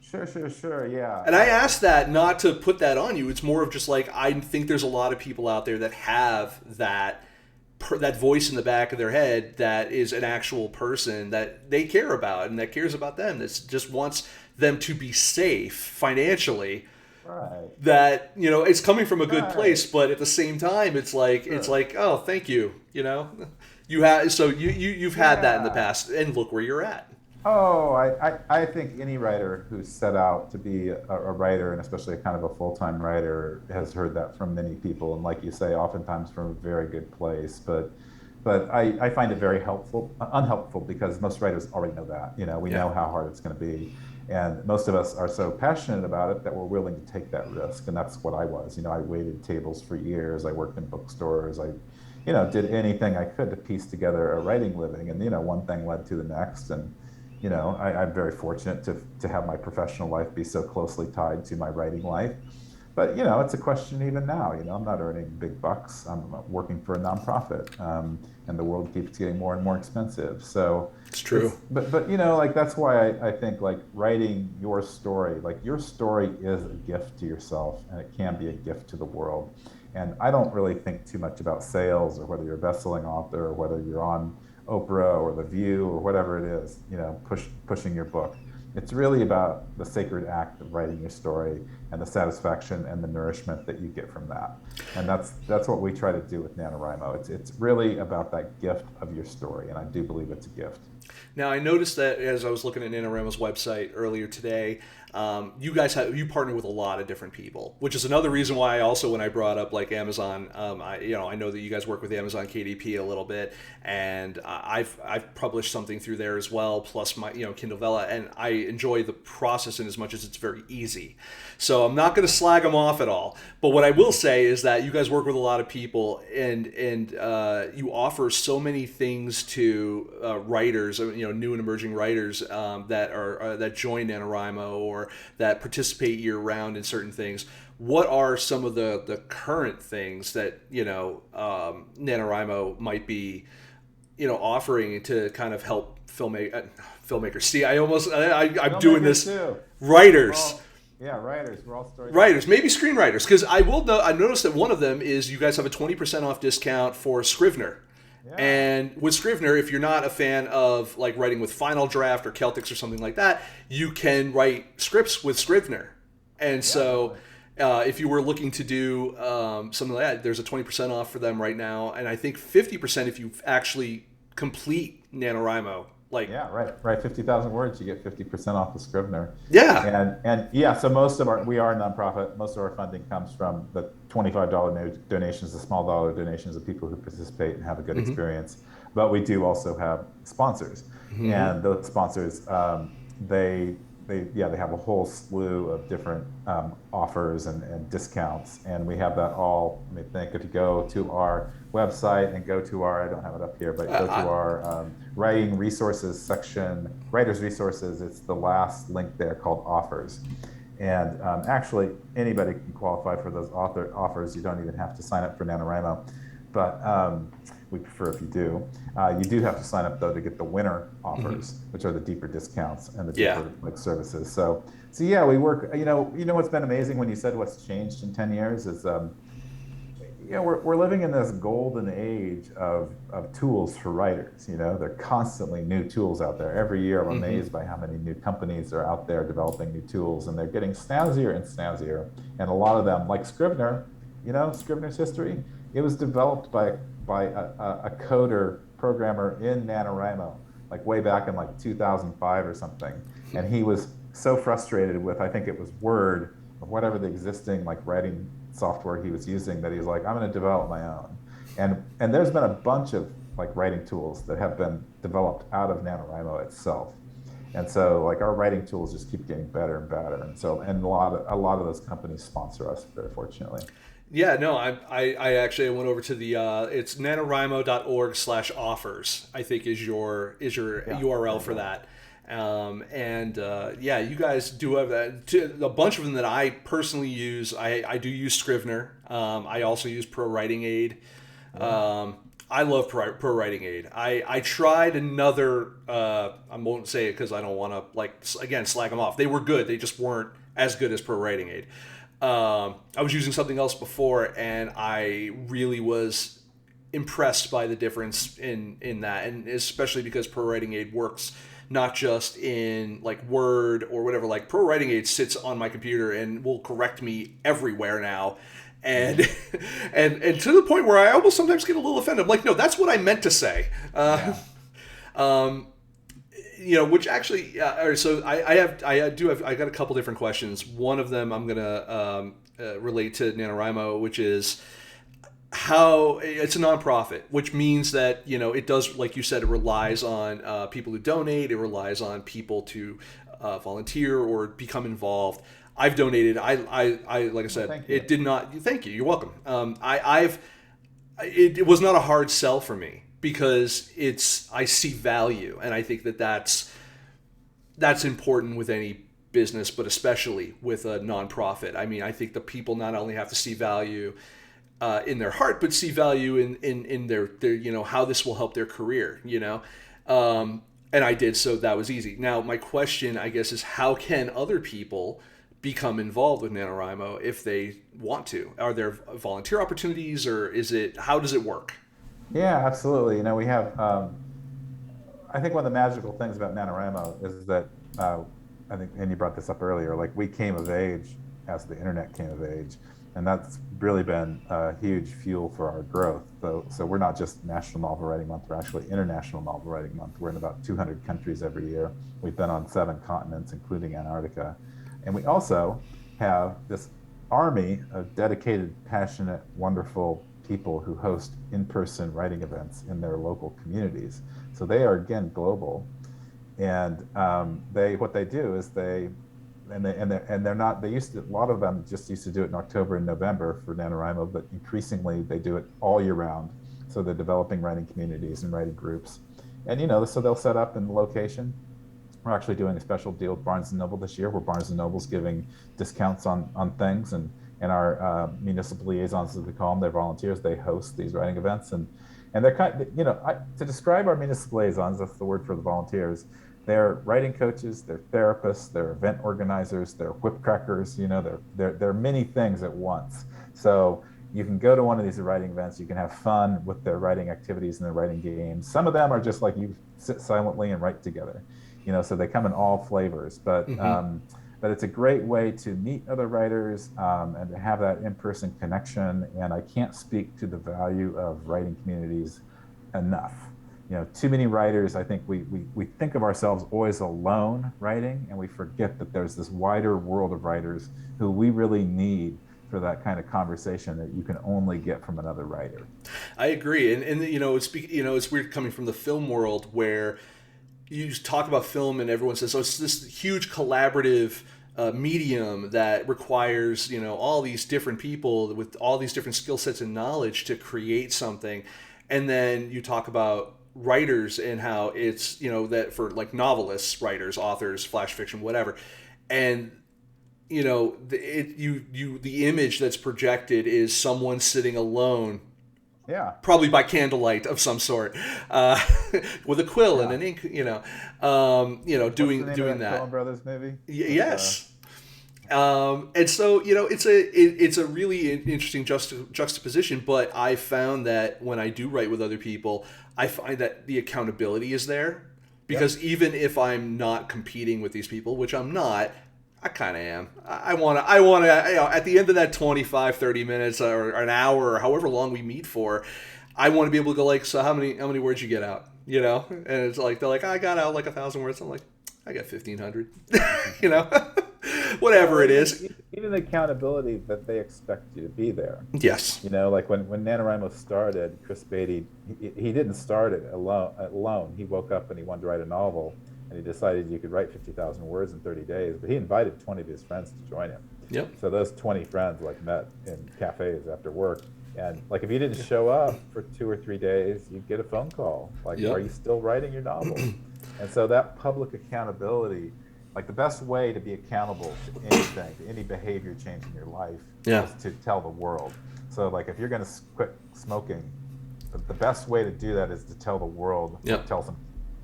Sure, yeah. And I ask that not to put that on you. It's more of just like, I think there's a lot of people out there that have that voice in the back of their head that is an actual person that they care about and that cares about them, that just wants them to be safe financially. Right. That, it's coming from a good place, but at the same time, it's like, oh, thank you. You've had that in the past, and look where you're at. Oh, I think any writer who's set out to be a writer, and especially a kind of a full-time writer, has heard that from many people. And like you say, oftentimes from a very good place. But I find it very helpful, unhelpful, because most writers already know that. We Yeah. know how hard it's going to be. And most of us are so passionate about it that we're willing to take that risk. And that's what I was. I waited tables for years. I worked in bookstores. I did anything I could to piece together a writing living. And, one thing led to the next. And, I'm very fortunate to have my professional life be so closely tied to my writing life. But, it's a question even now. I'm not earning big bucks. I'm working for a nonprofit, and the world keeps getting more and more expensive. So It's true. but like that's why I think like writing your story, like your story is a gift to yourself, and it can be a gift to the world. And I don't really think too much about sales, or whether you're a best-selling author, or whether you're on Oprah or The View or whatever it is, pushing your book. It's really about the sacred act of writing your story, and the satisfaction and the nourishment that you get from that. And that's what we try to do with NaNoWriMo. It's really about that gift of your story, and I do believe it's a gift. Now, I noticed that as I was looking at NaNoWriMo's website earlier today, you partner with a lot of different people, which is another reason why I also, when I brought up like Amazon, I know that you guys work with Amazon KDP a little bit, and I've published something through there as well, plus my Kindle Vella, and I enjoy the process in as much as it's very easy. So I'm not going to slag them off at all. But what I will say is that you guys work with a lot of people, and you offer so many things to writers, new and emerging writers that join NaNoWriMo or that participate year round in certain things. What are some of the current things that NaNoWriMo might be offering to kind of help filmmakers? See, I'm doing this. Too. Writers. Yeah, writers. We're all storytellers. Writers, maybe screenwriters, because I noticed that one of them is you guys have a 20% off discount for Scrivener. Yeah. And with Scrivener, if you're not a fan of like writing with Final Draft or Celtics or something like that, you can write scripts with Scrivener. And so if you were looking to do something like that, there's a 20% off for them right now. And I think 50% if you actually complete NaNoWriMo. Yeah, right. 50,000 words, you get 50% off the Scrivener. Yeah. And yeah, so we are a nonprofit. Most of our funding comes from the $25 donations, the small dollar donations of people who participate and have a good experience. But we do also have sponsors, and those sponsors, they have a whole slew of different offers and discounts, and we have that all. I think if you go to our website and go to our, I don't have it up here, but go to our writing resources section, writers resources, it's the last link there called offers. And actually anybody can qualify for those offers. You don't even have to sign up for NaNoWriMo, but we prefer if you do. You do have to sign up though to get the winner offers, which are the deeper discounts and the deeper services. So yeah, we work. You know what's been amazing when you said what's changed in 10 years is we're living in this golden age of tools for writers. There are constantly new tools out there. Every year I'm amazed by how many new companies are out there developing new tools, and they're getting snazzier and snazzier. And a lot of them, like Scrivener, Scrivener's history, it was developed by a coder programmer in NaNoWriMo, like way back in like 2005 or something. And he was so frustrated with, I think it was Word or whatever the existing like writing software he was using, that he was like, I'm going to develop my own. And there's been a bunch of like writing tools that have been developed out of NaNoWriMo itself. And so like our writing tools just keep getting better and better. And a lot of those companies sponsor us, very fortunately. Yeah, no, I actually went over to the it's nanowrimo.org/offers, I think is your URL for that. You guys do have that. A bunch of them that I personally use. I do use Scrivener. I also use Pro Writing Aid. I love Pro Writing Aid. I tried another. I won't say it because I don't want to slag them off. They were good. They just weren't as good as Pro Writing Aid. I was using something else before, and I really was impressed by the difference in that, and especially because Pro Writing Aid works not just in like Word or whatever. Like Pro Writing Aid sits on my computer and will correct me everywhere now, and and to the point where I almost sometimes get a little offended. I'm like, no, that's what I meant to say. which actually, so I got a couple different questions. One of them I'm gonna relate to NaNoWriMo, which is how it's a nonprofit, which means that it does, like you said, it relies on people who donate. It relies on people to volunteer or become involved. I've donated. I like I said, Thank you. it did not. Thank you. You're welcome. It was not a hard sell for me because I see value, and I think that that's important with any business, but especially with a nonprofit. I mean, I think the people not only have to see value in their heart, but see value in their how this will help their career. And I did, so that was easy. Now, my question, I guess, is how can other people become involved with NaNoWriMo if they want to? Are there volunteer opportunities, or how does it work? Yeah, absolutely. We have. I think one of the magical things about NaNoWriMo is that I think, and you brought this up earlier, like we came of age as the internet came of age, and that's really been a huge fuel for our growth. So we're not just National Novel Writing Month; we're actually International Novel Writing Month. We're in about 200 countries every year. We've been on 7 continents, including Antarctica, and we also have this army of dedicated, passionate, wonderful people who host in-person writing events in their local communities. So they are, again, global, and what they do is they're not, a lot of them just used to do it in October and November for NaNoWriMo, but increasingly they do it all year round. So they're developing writing communities and writing groups, and so they'll set up in the location. We're actually doing a special deal with Barnes & Noble this year, where Barnes & Noble's giving discounts on things, and our municipal liaisons, as we call them, they're volunteers. They host these writing events, and they're to describe our municipal liaisons, that's the word for the volunteers. They're writing coaches, they're therapists, they're event organizers, they're whip crackers. They're many things at once. So you can go to one of these writing events, you can have fun with their writing activities and their writing games. Some of them are just like you sit silently and write together. So they come in all flavors, but it's a great way to meet other writers and to have that in-person connection. And I can't speak to the value of writing communities enough. Too many writers, I think we think of ourselves always alone writing, and we forget that there's this wider world of writers who we really need for that kind of conversation that you can only get from another writer. I agree, and it's weird coming from the film world where you talk about film and everyone says, "Oh, it's this huge collaborative medium that requires all these different people with all these different skill sets and knowledge to create something," and then you talk about writers and how it's that for like novelists, writers, authors, flash fiction, whatever, and the image that's projected is someone sitting alone. Yeah. Probably by candlelight of some sort, with a quill and an ink, doing that. Coen Brothers movie. Yes. And so it's a really interesting juxtaposition. But I found that when I do write with other people, I find that the accountability is there, because even if I'm not competing with these people, which I'm not, I kind of am. I want to, at the end of that 25, 30 minutes or an hour or however long we meet for, I want to be able to go like, so how many words you get out, And it's like, they're like, I got out like 1,000 words. I'm like, I got 1,500, whatever it is. Even the accountability that they expect you to be there. Yes. Like when NaNoWriMo started, Chris Beatty, he didn't start it alone. He woke up and he wanted to write a novel. And he decided you could write 50,000 words in 30 days, but he invited 20 of his friends to join him. Yep. So those 20 friends met in cafes after work, and if you didn't show up for 2 or 3 days, you'd get a phone call are you still writing your novel? And so that public accountability, the best way to be accountable to anything, to any behavior change in your life, is to tell the world. So if you're going to quit smoking, the best way to do that is to tell the world, tell some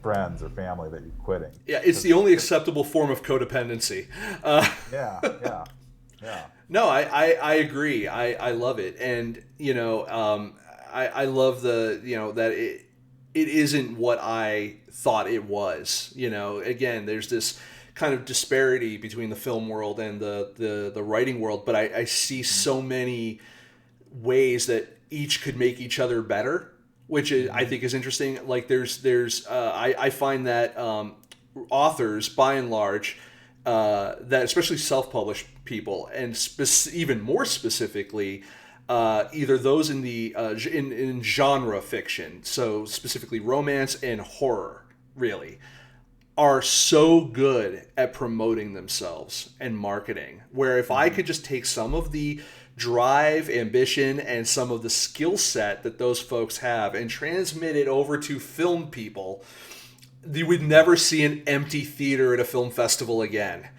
friends or family that you're quitting. Yeah, it's the only acceptable form of codependency. Yeah. No, I agree. I love it, and I love that it isn't what I thought it was. Again, there's this kind of disparity between the film world and the writing world, but I see so many ways that each could make each other better, which I think is interesting. Like I find that authors, by and large, that especially self-published people, and even more specifically, either those in the in genre fiction, so specifically romance and horror, really, are so good at promoting themselves and marketing. Where if I could just take some of the drive, ambition, and some of the skill set that those folks have and transmit it over to film people, you would never see an empty theater at a film festival again.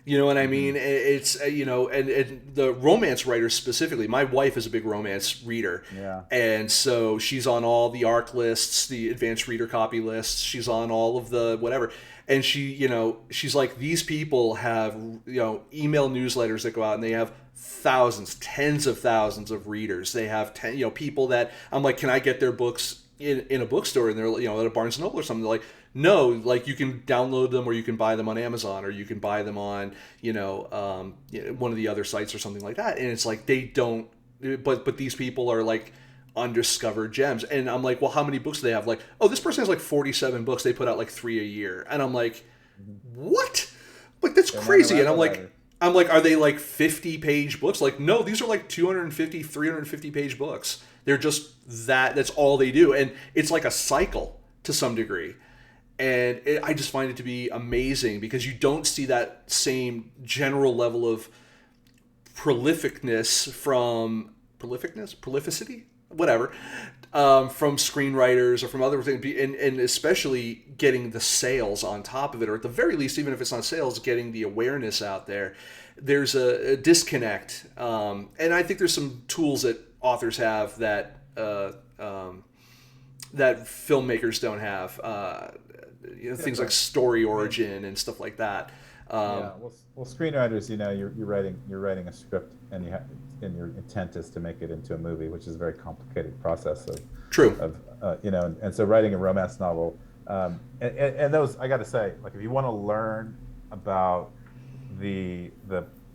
You know what I mean? It's and the romance writers specifically. My wife is a big romance reader, and so she's on all the ARC lists, the advanced reader copy lists. She's on all of the whatever, and she's like, these people have email newsletters that go out, and they have thousands, tens of thousands of readers. They have people that I'm like, can I get their books in a bookstore? And they're at a Barnes and Noble or something. They're like, no, like you can download them, or you can buy them on Amazon, or you can buy them on one of the other sites or something like that. And it's like they don't, but these people are like undiscovered gems. And I'm like, well, how many books do they have? Like, oh, this person has like 47 books. They put out like 3 a year. And I'm like, what? Like, that's crazy. And I'm like, are they like 50-page books? Like, no, these are like 250, 350-page books. They're just that's all they do. And it's like a cycle to some degree. And I just find it to be amazing because you don't see that same general level of prolificity, whatever, from screenwriters or from other things, and especially getting the sales on top of it, or at the very least, even if it's not sales, getting the awareness out there. There's a disconnect, and I think there's some tools that authors have that that filmmakers don't have. Things like story origin and stuff like that. Well, screenwriters, you're writing a script, and your intent is to make it into a movie, which is a very complicated process of True. And so writing a romance novel, and those, I got to say, like, if you want to learn about the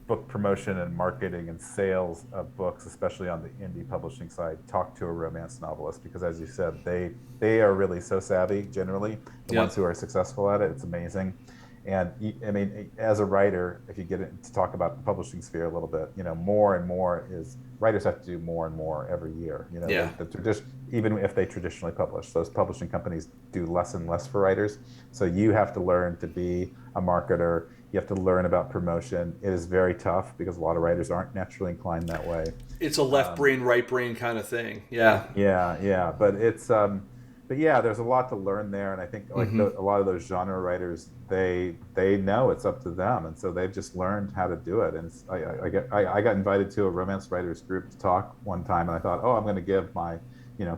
book promotion and marketing and sales of books, especially on the indie publishing side, talk to a romance novelist, because as you said, they are really so savvy, generally, the ones who are successful at it. It's amazing. And I mean, as a writer, if you get to talk about the publishing sphere a little bit, more and more is writers have to do more and more every year. Even if they traditionally publish, those publishing companies do less and less for writers. So you have to learn to be a marketer. You have to learn about promotion. It is very tough because a lot of writers aren't naturally inclined that way. It's a left brain, right brain kind of thing. Yeah. Yeah. But it's, there's a lot to learn there. And I think a lot of those genre writers, they know it's up to them. And so they've just learned how to do it. And I got invited to a romance writers group to talk one time. And I thought, I'm going to give my,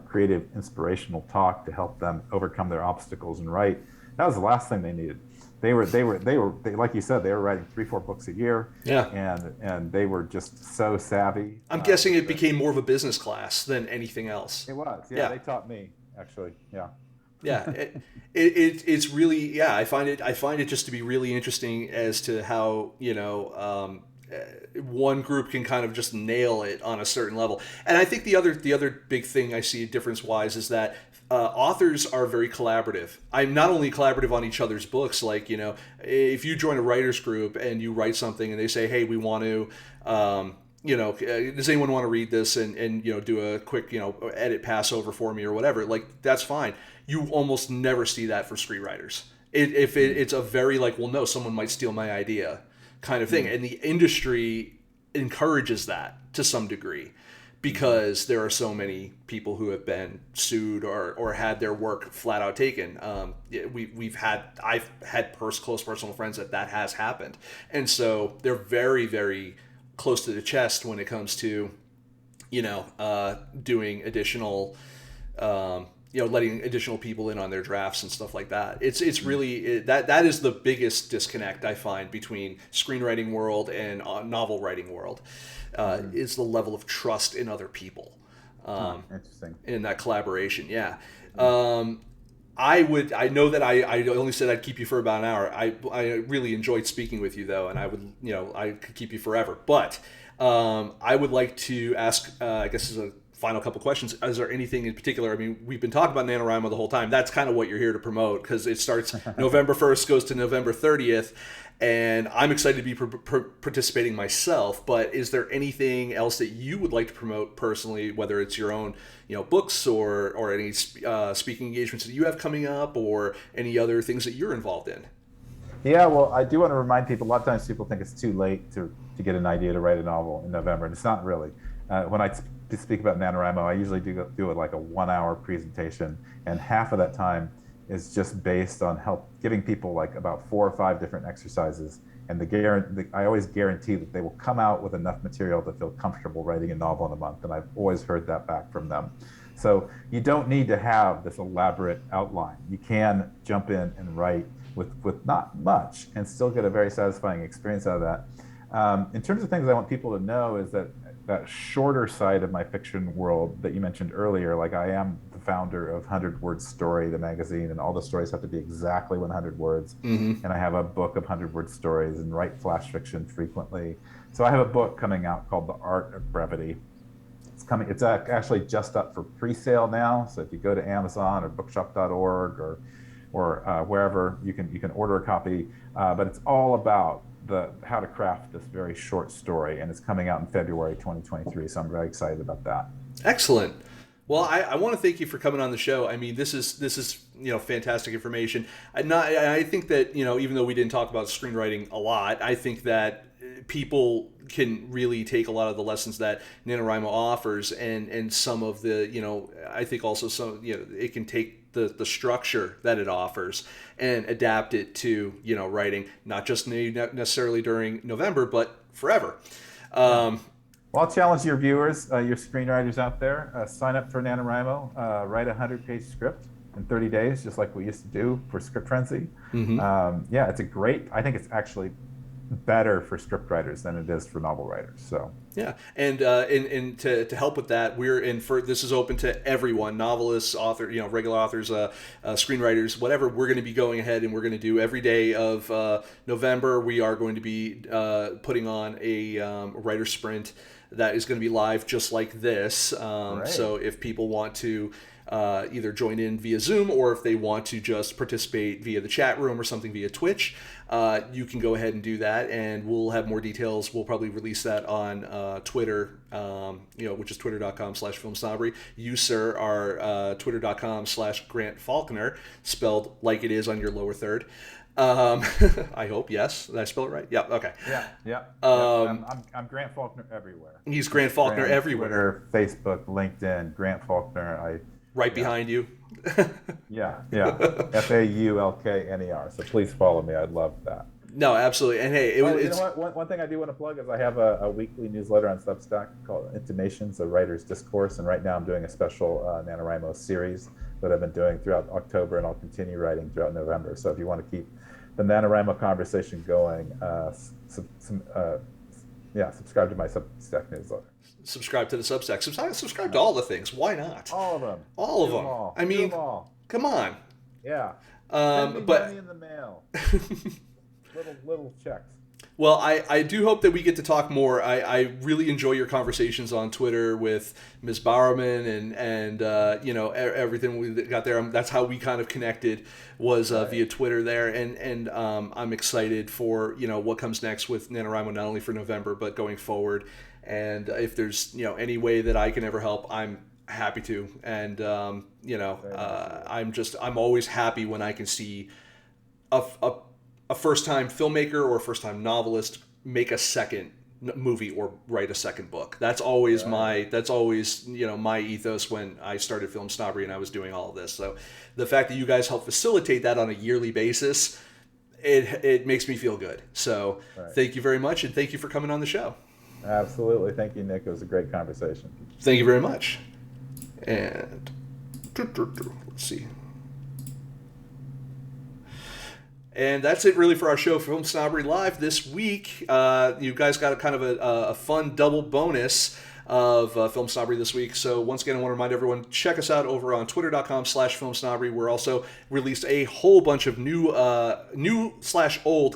creative, inspirational talk to help them overcome their obstacles and write. That was the last thing they needed. They were like you said, they were writing 3-4 books a year. Yeah. And they were just so savvy. I'm guessing it became more of a business class than anything else. It was. Yeah. They taught me, actually. Yeah. Yeah. It's really, I find it just to be really interesting as to how, one group can kind of just nail it on a certain level. And I think the other big thing I see difference wise is that authors are very collaborative. I'm not only collaborative on each other's books, like, if you join a writers group and you write something and they say, hey, we want to, does anyone want to read this and do a quick, edit pass over for me or whatever, like, that's fine. You almost never see that for screenwriters. It's a very like, well, no, someone might steal my idea kind of thing. And the industry encourages that to some degree, because there are so many people who have been sued or had their work flat out taken. I've had close personal friends that has happened. And so they're very, very close to the chest when it comes to, doing additional, letting additional people in on their drafts and stuff like that. It's really, that is the biggest disconnect I find between screenwriting world and novel writing world. Is the level of trust in other people, interesting, in that collaboration. Yeah. I know that I only said I'd keep you for about an hour. I really enjoyed speaking with you though, and I would, I could keep you forever, but I would like to ask, I guess as a final couple questions. Is there anything in particular? I mean, we've been talking about NaNoWriMo the whole time. That's kind of what you're here to promote, because it starts November 1st, goes to November 30th, and I'm excited to be participating myself. But is there anything else that you would like to promote personally, whether it's your own, books or any speaking engagements that you have coming up, or any other things that you're involved in? Yeah, well, I do want to remind people, a lot of times people think it's too late to get an idea to write a novel in November, and it's not really. When I speak about NaNoWriMo, I usually do it like a 1-hour presentation, and half of that time is just based on giving people like about 4 or 5 different exercises, and I always guarantee that they will come out with enough material to feel comfortable writing a novel in a month, and I've always heard that back from them. So you don't need to have this elaborate outline. You can jump in and write with not much and still get a very satisfying experience out of that. In terms of things I want people to know is that shorter side of my fiction world that you mentioned earlier, like I am the founder of 100 Word Story, the magazine, and all the stories have to be exactly 100 words. Mm-hmm. And I have a book of 100 word stories and write flash fiction frequently. So I have a book coming out called The Art of Brevity. It's actually just up for pre-sale now. So if you go to Amazon or bookshop.org or wherever, you can order a copy. But it's all about how to craft this very short story, and it's coming out in February 2023. So I'm very excited about that. Excellent. Well, I want to thank you for coming on the show. I mean, this is fantastic information. I think that even though we didn't talk about screenwriting a lot, I think that people can really take a lot of the lessons that NaNoWriMo offers, and some of the I think also some it can take the structure that it offers and adapt it to writing, not just necessarily during November, but forever. Well, I'll challenge your viewers, your screenwriters out there, sign up for NaNoWriMo, write a 100-page script in 30 days, just like we used to do for Script Frenzy. Mm-hmm. I think it's actually better for script writers than it is for novel writers. So yeah, and to help with that, this is open to everyone: novelists, author, regular authors, screenwriters, whatever. We're going to be going ahead and we're going to do every day of November. We are going to be putting on a writer sprint that is going to be live just like this. Right. So if people want to either join in via Zoom, or if they want to just participate via the chat room or something via Twitch, you can go ahead and do that, and we'll have more details. We'll probably release that on Twitter, which is twitter.com/FilmSnobbery. You, sir, are twitter.com/Grant Faulkner, spelled like it is on your lower third. I hope, yes. Did I spell it right? Yeah, okay. Yeah. I'm Grant Faulkner everywhere. He's Grant Faulkner everywhere. Twitter, Facebook, LinkedIn, Grant Faulkner. Right behind you. Yeah. Faulkner. So please follow me. I'd love that. No, absolutely. And hey, it's... You know what? One thing I do want to plug is I have a weekly newsletter on Substack called Intimations, a Writer's Discourse. And right now I'm doing a special NaNoWriMo series that I've been doing throughout October, and I'll continue writing throughout November. So if you want to keep the NaNoWriMo conversation going, subscribe to my Substack newsletter. Subscribe to the Substack. Subscribe to all the things. Why not? All of them. All of them. I mean, come on. Yeah. Send me money in the mail. little checks. Well, I do hope that we get to talk more. I really enjoy your conversations on Twitter with Ms. Bowerman and everything we got there. That's how we kind of connected, was via Twitter there. And I'm excited for what comes next with NaNoWriMo, not only for November but going forward. And if there's any way that I can ever help, I'm happy to. And I'm always happy when I can see a first-time filmmaker or a first-time novelist make a second movie or write a second book. That's always my ethos when I started FilmSnobbery and I was doing all of this. So the fact that you guys help facilitate that on a yearly basis, it makes me feel good. So Thank you very much, and thank you for coming on the show. Absolutely. Thank you, Nick. It was a great conversation. Thank you very much. And let's see. And that's it really for our show, FilmSnobbery Live this week. You guys got a kind of a fun double bonus. of Film Snobbery this week. So once again, I want to remind everyone, check us out over on twitter.com/FilmSnobbery. We're also released a whole bunch of new/old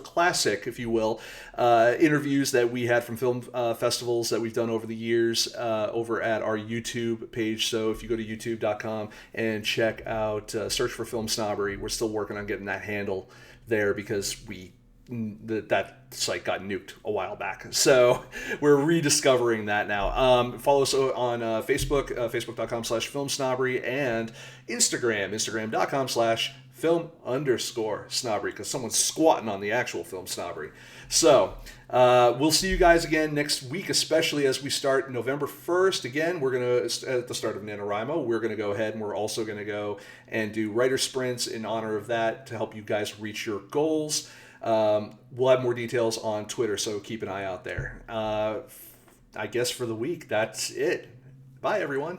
classic, if you will, interviews that we had from film festivals that we've done over the years over at our YouTube page. So if you go to youtube.com and check out, search for Film Snobbery, we're still working on getting that handle there because that site got nuked a while back. So we're rediscovering that now. Follow us on Facebook, facebook.com/filmsnobbery, and Instagram, instagram.com/film_snobbery, because someone's squatting on the actual Film Snobbery. So we'll see you guys again next week, especially as we start November 1st. Again, we're going to, at the start of NaNoWriMo, we're going to go ahead and we're also going to go and do writer sprints in honor of that to help you guys reach your goals. We'll have more details on Twitter, so keep an eye out there. I guess for the week, that's it. Bye, everyone.